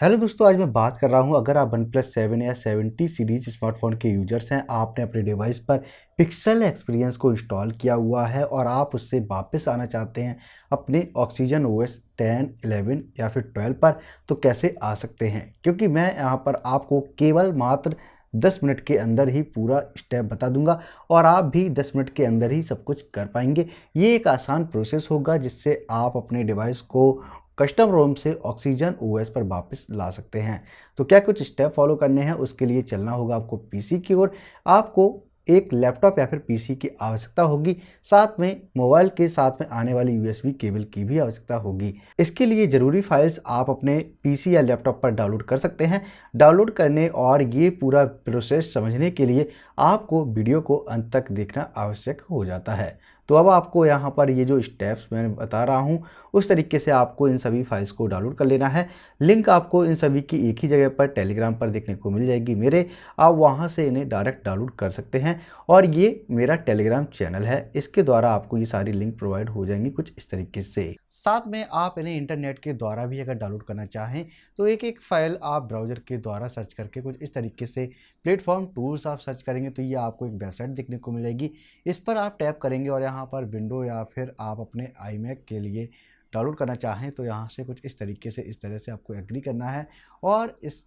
Hello दोस्तों, आज मैं बात कर रहा हूं। अगर आप वन प्लस 7 या 70 सीरीज स्मार्टफोन के यूजर्स हैं, आपने अपने डिवाइस पर पिक्सल एक्सपीरियंस को इंस्टॉल किया हुआ है और आप उससे वापस आना चाहते हैं अपने ऑक्सीजन ओएस 10, 11 या फिर 12 पर, तो कैसे आ सकते हैं? क्योंकि मैं यहां पर आपको केवल मात्र 10 मिनट के अंदर ही पूरा स्टेप बता दूंगा और आप भी 10 मिनट के अंदर ही सब कुछ कर पाएंगे। ये एक आसान प्रोसेस होगा जिससे आप अपने डिवाइस को कस्टम रोम से ऑक्सीजन ओएस पर वापस ला सकते हैं। तो क्या कुछ स्टेप फॉलो करने हैं? उसके लिए चलना होगा आपको पीसी की ओर। आपको एक लैपटॉप या फिर पीसी की आवश्यकता होगी। साथ में मोबाइल के साथ में आने वाली यूएसबी केबल की भी आवश्यकता होगी। इसके लिए ज़रूरी फाइल्स आप अपने पीसी या लैपटॉप पर डाउनलोड कर सकते हैं। डाउनलोड करने और ये पूरा प्रोसेस समझने के लिए आपको वीडियो को अंत तक देखना आवश्यक हो जाता है। तो अब आपको यहाँ पर ये जो स्टेप्स मैं बता रहा हूँ, उस तरीके से आपको इन सभी फाइल्स को डाउनलोड कर लेना है। लिंक आपको इन सभी की एक ही जगह पर टेलीग्राम पर देखने को मिल जाएगी मेरे। आप वहाँ से इन्हें डायरेक्ट डाउनलोड कर सकते हैं और ये मेरा टेलीग्राम चैनल है, इसके द्वारा आपको ये सारी लिंक प्रोवाइड हो जाएंगी कुछ इस तरीके से। साथ में आप इन्हें इंटरनेट के द्वारा भी अगर डाउनलोड करना चाहें तो एक एक फाइल आप ब्राउज़र के द्वारा सर्च करके कुछ इस तरीके से प्लेटफॉर्म टूल्स आप सर्च करेंगे तो ये आपको एक वेबसाइट देखने को मिलेगी। इस पर आप टैप करेंगे और यहाँ पर विंडो या फिर आप अपने आईमैक के लिए डाउनलोड करना चाहें तो यहाँ से कुछ इस तरीके से इस तरह से आपको एग्री करना है और इस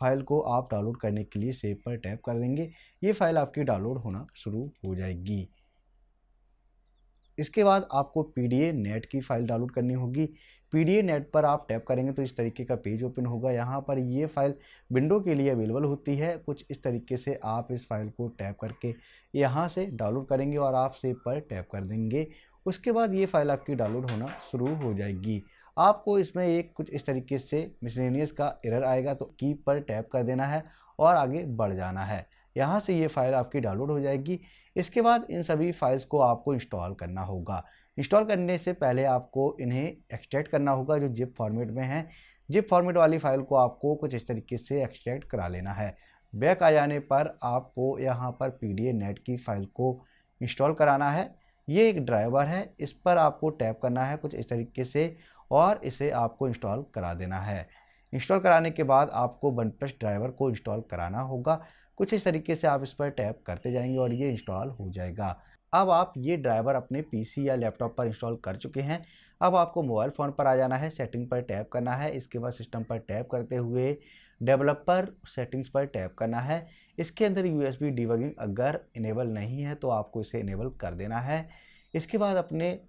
फाइल को आप डाउनलोड करने के लिए सेव पर टैप कर देंगे। ये फाइल आपकी डाउनलोड होना शुरू हो जाएगी। इसके बाद आपको पीडीए नेट की फ़ाइल डाउनलोड करनी होगी। पीडीए नेट पर आप टैप करेंगे तो इस तरीके का पेज ओपन होगा। यहाँ पर ये फ़ाइल विंडो के लिए अवेलेबल होती है। कुछ इस तरीके से आप इस फाइल को टैप करके यहाँ से डाउनलोड करेंगे और आप सेव पर टैप कर देंगे। उसके बाद ये फ़ाइल आपकी डाउनलोड होना शुरू हो जाएगी। आपको इसमें एक कुछ इस तरीके से मिसलेनियस का एरर आएगा तो की पर टैप कर देना है और आगे बढ़ जाना है। यहाँ से ये फ़ाइल आपकी डाउनलोड हो जाएगी। इसके बाद इन सभी फाइल्स को आपको इंस्टॉल करना होगा। इंस्टॉल करने से पहले आपको इन्हें एक्सट्रैक्ट करना होगा जो ज़िप फॉर्मेट में है। ज़िप फॉर्मेट वाली फ़ाइल को आपको कुछ इस तरीके से एक्सट्रैक्ट करा लेना है। बैक आ जाने पर आपको यहाँ पर पीडीए नेट की फ़ाइल को इंस्टॉल कराना है। ये एक ड्राइवर है, इस पर आपको टैप करना है कुछ इस तरीके से और इसे आपको इंस्टॉल करा देना है। इंस्टॉल कराने के बाद आपको वन प्लस ड्राइवर को इंस्टॉल कराना होगा। कुछ इस तरीके से आप इस पर टैप करते जाएंगे और ये इंस्टॉल हो जाएगा। अब आप ये ड्राइवर अपने पीसी या लैपटॉप पर इंस्टॉल कर चुके हैं। अब आपको मोबाइल फ़ोन पर आ जाना है, सेटिंग पर टैप करना है। इसके बाद सिस्टम पर टैप करते हुए डेवलपर सेटिंग्स पर टैप करना है। इसके अंदर यूएसबी डिबगिंग अगर इनेबल नहीं है तो आपको इसे इनेबल कर देना है। इसके बाद अपने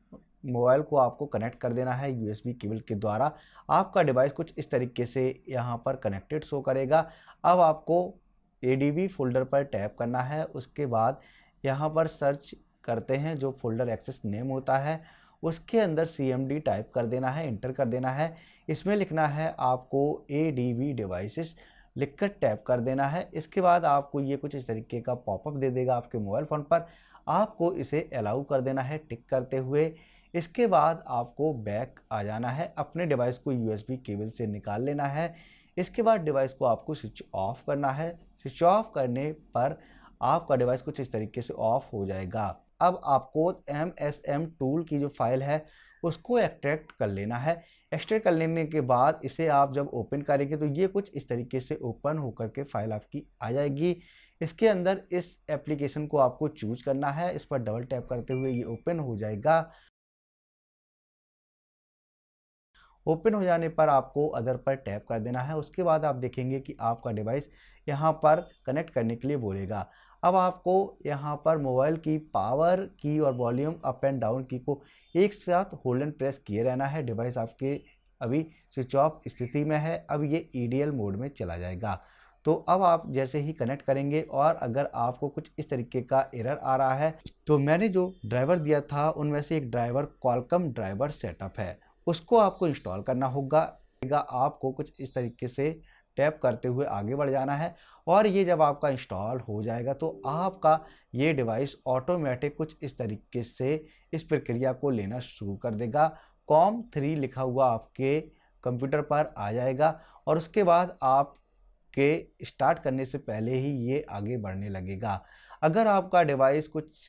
मोबाइल को आपको कनेक्ट कर देना है यूएसबी केबल के द्वारा। आपका डिवाइस कुछ इस तरीके से यहाँ पर कनेक्टेड शो करेगा। अब आपको एडीबी फ़ोल्डर पर टैप करना है। उसके बाद यहाँ पर सर्च करते हैं जो फ़ोल्डर एक्सेस नेम होता है, उसके अंदर सीएमडी टाइप कर देना है, इंटर कर देना है। इसमें लिखना है आपको एडीबी डिवाइसेस, लिखकर टैप कर देना है। इसके बाद आपको ये कुछ इस तरीके का पॉपअप दे देगा आपके मोबाइल फ़ोन पर। आपको इसे अलाउ कर देना है टिक करते हुए। इसके बाद आपको बैक आ जाना है, अपने डिवाइस को यूएसबी केबल से निकाल लेना है। इसके बाद डिवाइस को आपको स्विच ऑफ करना है। स्विच ऑफ करने पर आपका डिवाइस कुछ इस तरीके से ऑफ हो जाएगा। अब आपको MSM टूल की जो फाइल है उसको एक्सट्रैक्ट कर लेना है। एक्सट्रैक्ट कर लेने के बाद इसे आप जब ओपन करेंगे तो ये कुछ इस तरीके से ओपन होकर के फाइल आपकी आ जाएगी। इसके अंदर इस एप्लीकेशन को आपको चूज करना है। इस पर डबल टैप करते हुए ये ओपन हो जाएगा। ओपन हो जाने पर आपको अदर पर टैप कर देना है। उसके बाद आप देखेंगे कि आपका डिवाइस यहाँ पर कनेक्ट करने के लिए बोलेगा। अब आपको यहाँ पर मोबाइल की पावर की और वॉल्यूम अप एंड डाउन की को एक साथ होल्ड एंड प्रेस किए रहना है। डिवाइस आपके अभी स्विच ऑफ स्थिति में है। अब ये ईडीएल मोड में चला जाएगा। तो अब आप जैसे ही कनेक्ट करेंगे और अगर आपको कुछ इस तरीके का एरर आ रहा है तो मैंने जो ड्राइवर दिया था उनमें से एक ड्राइवर क्वालकॉम ड्राइवर सेटअप है, उसको आपको इंस्टॉल करना होगा। आपको कुछ इस तरीके से टैप करते हुए आगे बढ़ जाना है और ये जब आपका इंस्टॉल हो जाएगा तो आपका ये डिवाइस ऑटोमेटिक कुछ इस तरीके से इस प्रक्रिया को लेना शुरू कर देगा। COM3 लिखा हुआ आपके कंप्यूटर पर आ जाएगा और उसके बाद आप के स्टार्ट करने से पहले ही ये आगे बढ़ने लगेगा। अगर आपका डिवाइस कुछ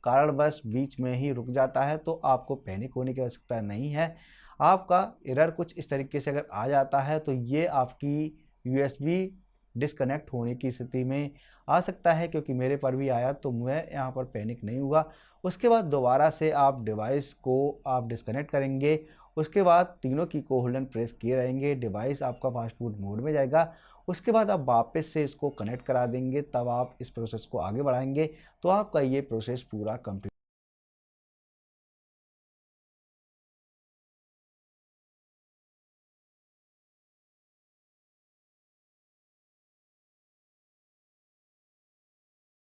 कारणवश बीच में ही रुक जाता है तो आपको पैनिक होने की आवश्यकता नहीं है। आपका एरर कुछ इस तरीके से अगर आ जाता है तो ये आपकी यूएसबी डिस्कनेक्ट होने की स्थिति में आ सकता है, क्योंकि मेरे पर भी आया तो मैं यहाँ पर पैनिक नहीं हुआ। उसके बाद दोबारा से आप डिवाइस को आप डिस्कनेक्ट करेंगे। उसके बाद तीनों की को होल्ड एंड प्रेस किए रहेंगे, डिवाइस आपका फास्ट फूड मोड में जाएगा। उसके बाद आप वापस से इसको कनेक्ट करा देंगे, तब आप इस प्रोसेस को आगे बढ़ाएंगे तो आपका ये प्रोसेस पूरा कंप्लीट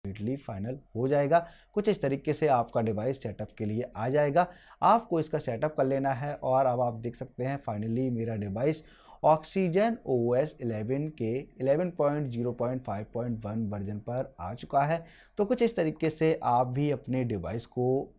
कंप्लीटली फाइनल हो जाएगा। कुछ इस तरीके से आपका डिवाइस सेटअप के लिए आ जाएगा। आपको इसका सेटअप कर लेना है और अब आप देख सकते हैं फाइनली मेरा डिवाइस ऑक्सीजन OS 11 के 11.0.5.1 वर्जन पर आ चुका है। तो कुछ इस तरीके से आप भी अपने डिवाइस को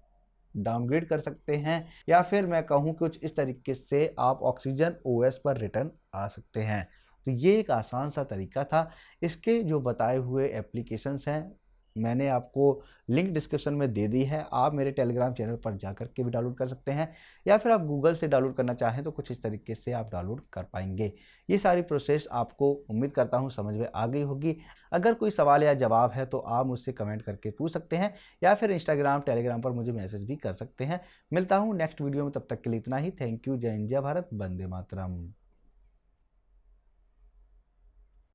डाउनग्रेड कर सकते हैं, या फिर मैं कहूँ कुछ इस तरीके से आप ऑक्सीजन OS पर रिटर्न आ सकते हैं। तो ये एक आसान सा तरीका था। इसके जो बताए हुए एप्लीकेशंस हैं मैंने आपको लिंक डिस्क्रिप्शन में दे दी है। आप मेरे टेलीग्राम चैनल पर जाकर के भी डाउनलोड कर सकते हैं, या फिर आप गूगल से डाउनलोड करना चाहें तो कुछ इस तरीके से आप डाउनलोड कर पाएंगे। ये सारी प्रोसेस आपको उम्मीद करता हूँ समझ में आ गई होगी। अगर कोई सवाल या जवाब है तो आप मुझसे कमेंट करके पूछ सकते हैं, या फिर इंस्टाग्राम टेलीग्राम पर मुझे मैसेज भी कर सकते हैं। मिलता हूँ नेक्स्ट वीडियो में, तब तक के लिए इतना ही। Thank you. जय हिंद, जय भारत, वंदे मातरम।